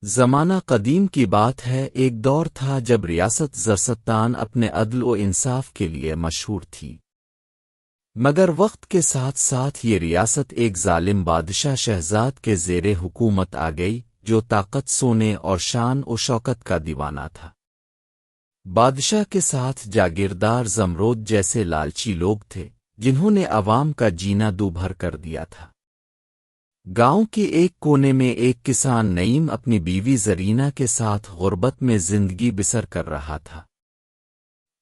زمانہ قدیم کی بات ہے، ایک دور تھا جب ریاست زرستان اپنے عدل و انصاف کے لیے مشہور تھی۔ مگر وقت کے ساتھ ساتھ یہ ریاست ایک ظالم بادشاہ شہزاد کے زیر حکومت آ گئی، جو طاقت، سونے اور شان و شوکت کا دیوانہ تھا۔ بادشاہ کے ساتھ جاگیردار زمرود جیسے لالچی لوگ تھے، جنہوں نے عوام کا جینا دوبھر کر دیا تھا۔ گاؤں کے ایک کونے میں ایک کسان نعیم اپنی بیوی زرینہ کے ساتھ غربت میں زندگی بسر کر رہا تھا۔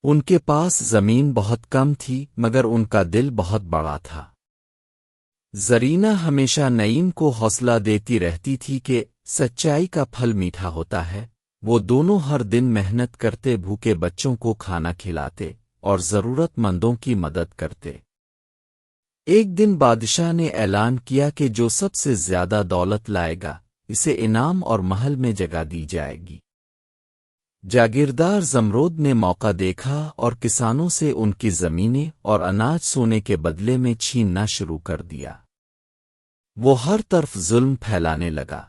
ان کے پاس زمین بہت کم تھی، مگر ان کا دل بہت بڑا تھا۔ زرینہ ہمیشہ نعیم کو حوصلہ دیتی رہتی تھی کہ سچائی کا پھل میٹھا ہوتا ہے۔ وہ دونوں ہر دن محنت کرتے، بھوکے بچوں کو کھانا کھلاتے اور ضرورت مندوں کی مدد کرتے۔ ایک دن بادشاہ نے اعلان کیا کہ جو سب سے زیادہ دولت لائے گا، اسے انعام اور محل میں جگہ دی جائے گی۔ جاگیردار زمرود نے موقع دیکھا اور کسانوں سے ان کی زمینیں اور اناج سونے کے بدلے میں چھیننا شروع کر دیا۔ وہ ہر طرف ظلم پھیلانے لگا۔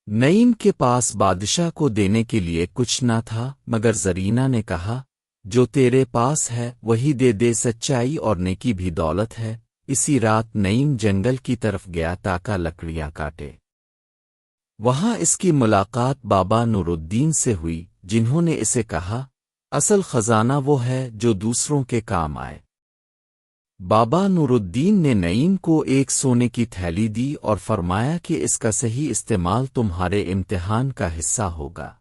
نعیم کے پاس بادشاہ کو دینے کے لیے کچھ نہ تھا، مگر زرینہ نے کہا، جو تیرے پاس ہے وہی دے دے، سچائی اور نیکی بھی دولت ہے۔ اسی رات نعیم جنگل کی طرف گیا تاکہ لکڑیاں کاٹے۔ وہاں اس کی ملاقات بابا نور الدین سے ہوئی، جنہوں نے اسے کہا، اصل خزانہ وہ ہے جو دوسروں کے کام آئے۔ بابا نور الدین نے نعیم کو ایک سونے کی تھیلی دی اور فرمایا کہ اس کا صحیح استعمال تمہارے امتحان کا حصہ ہوگا۔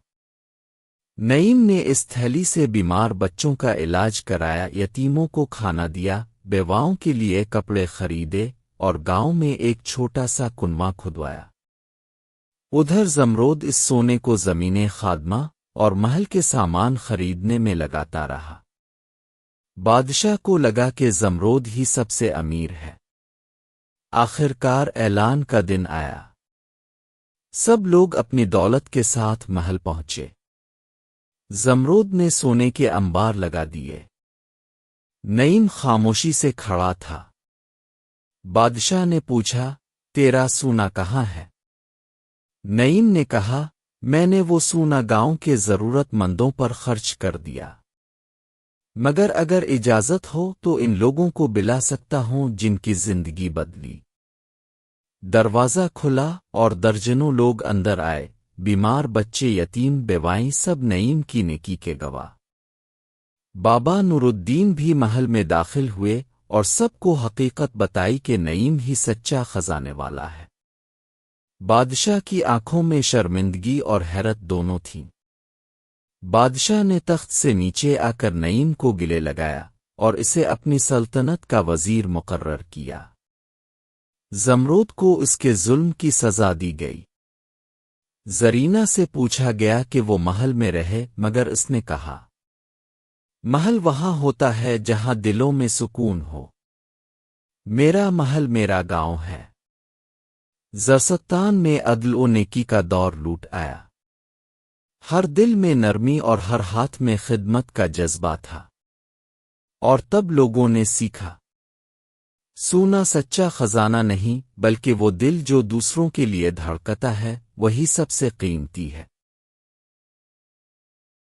نعیم نے اس تھیلی سے بیمار بچوں کا علاج کرایا، یتیموں کو کھانا دیا، بیواؤں کے لیے کپڑے خریدے اور گاؤں میں ایک چھوٹا سا کنواں کھدوایا۔ ادھر زمرود اس سونے کو زمینیں، خادمہ اور محل کے سامان خریدنے میں لگاتا رہا۔ بادشاہ کو لگا کہ زمرود ہی سب سے امیر ہے۔ آخرکار اعلان کا دن آیا۔ سب لوگ اپنی دولت کے ساتھ محل پہنچے۔ زمرود نے سونے کے انبار لگا دیے۔ نعیم خاموشی سے کھڑا تھا۔ بادشاہ نے پوچھا، تیرا سونا کہاں ہے؟ نعیم نے کہا، میں نے وہ سونا گاؤں کے ضرورت مندوں پر خرچ کر دیا، مگر اگر اجازت ہو تو ان لوگوں کو بلا سکتا ہوں جن کی زندگی بدلی۔ دروازہ کھلا اور درجنوں لوگ اندر آئے، بیمار بچے، یتیم، بیوائیں، سب نعیم کی نیکی کے گواہ۔ بابا نور الدین بھی محل میں داخل ہوئے اور سب کو حقیقت بتائی کہ نعیم ہی سچا خزانے والا ہے۔ بادشاہ کی آنکھوں میں شرمندگی اور حیرت دونوں تھیں۔ بادشاہ نے تخت سے نیچے آ کر نعیم کو گلے لگایا اور اسے اپنی سلطنت کا وزیر مقرر کیا۔ زمرود کو اس کے ظلم کی سزا دی گئی۔ زرینہ سے پوچھا گیا کہ وہ محل میں رہے، مگر اس نے کہا، محل وہاں ہوتا ہے جہاں دلوں میں سکون ہو۔ میرا محل میرا گاؤں ہے۔ زرستان میں عدل و نیکی کا دور لوٹ آیا۔ ہر دل میں نرمی اور ہر ہاتھ میں خدمت کا جذبہ تھا۔ اور تب لوگوں نے سیکھا، سونا سچا خزانہ نہیں، بلکہ وہ دل جو دوسروں کے لیے دھڑکتا ہے، وہی سب سے قیمتی ہے۔